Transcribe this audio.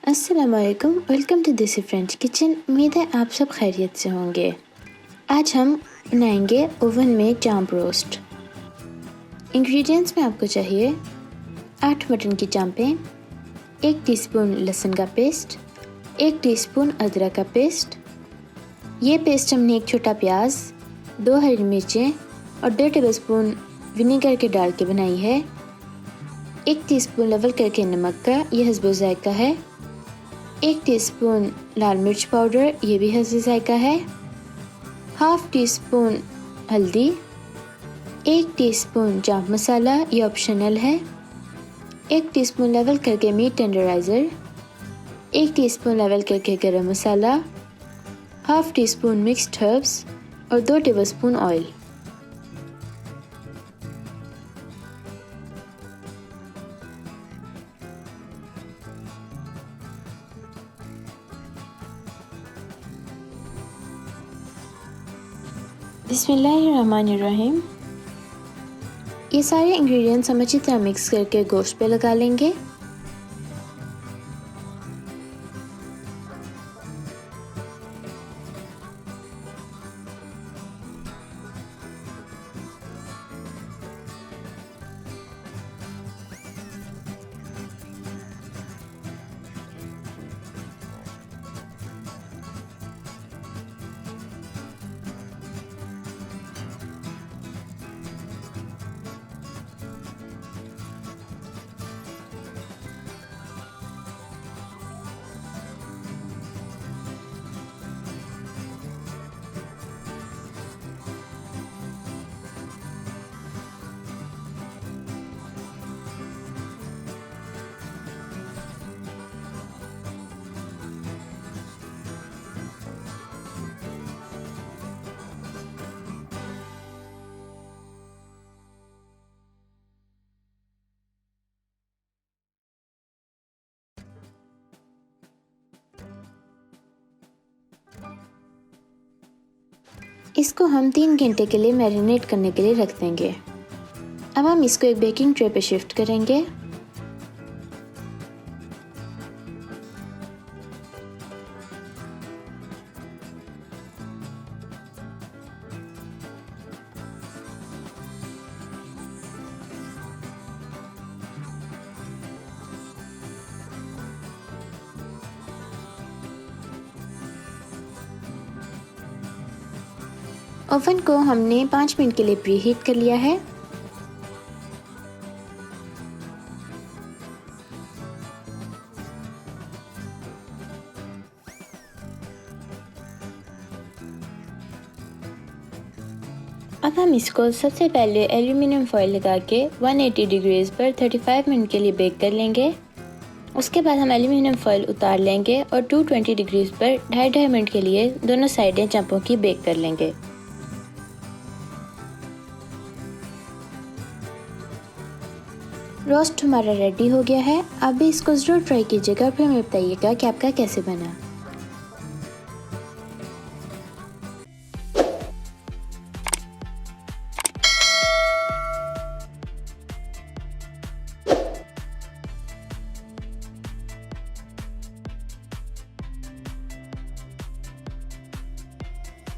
अस्सलामुअलैकुम, welcome to देसी French kitchen. उम्मीद है आप सब खैरियत से होंगे। आज हम बनाएंगे ओवन में चांप रोस्ट। इंग्रेडिएंट्स में आपको चाहिए 8 मटन की चांपें, 1 टीस्पून लहसुन का पेस्ट, 1 टीस्पून अदरक का पेस्ट। ये पेस्ट हमने एक छोटा प्याज, 2 हरी मिर्चें और 2 टेबलस्पून विनेगर के डाल के बनाई है। 1 टीस्पून लेवल करके नमक का, ये हस्ब ज़ायका है। 1 टीस्पून लाल मिर्च पाउडर, ये भी हस्ब ज़ायका है। हाफ़ टीस्पून हल्दी, 1 टीस्पून चाट मसाला, ये ऑप्शनल है। 1 टीस्पून लेवल करके मीट टेंडराइज़र, 1 टीस्पून लेवल करके गरम मसाला, हाफ़ टीस्पून मिक्स्ड हर्ब्स और 2 टेबलस्पून ऑयल। बिस्मिल्लाहिर्रहमानिर्रहीम। ये सारे इंग्रेडिएंट्स हम अच्छी तरह मिक्स करके गोश्त पे लगा लेंगे। इसको हम 3 घंटे के लिए मैरिनेट करने के लिए रख देंगे। अब हम इसको एक बेकिंग ट्रे पे शिफ्ट करेंगे। ओवन को हमने 5 मिनट के लिए प्री हीट कर लिया है। अब हम इसको सबसे पहले एल्यूमिनियम फॉइल लगा के 180 डिग्रीज पर 35 मिनट के लिए बेक कर लेंगे। उसके बाद हम एल्यूमिनियम फॉइल उतार लेंगे और 220 डिग्रीज पर 2.5 मिनट के लिए दोनों साइडें चांपों की बेक कर लेंगे। रोस्ट हमारा रेडी हो गया है। आप भी इसको ज़रूर ट्राई कीजिएगा, फिर हमें बताइएगा कि आपका कैसे बना।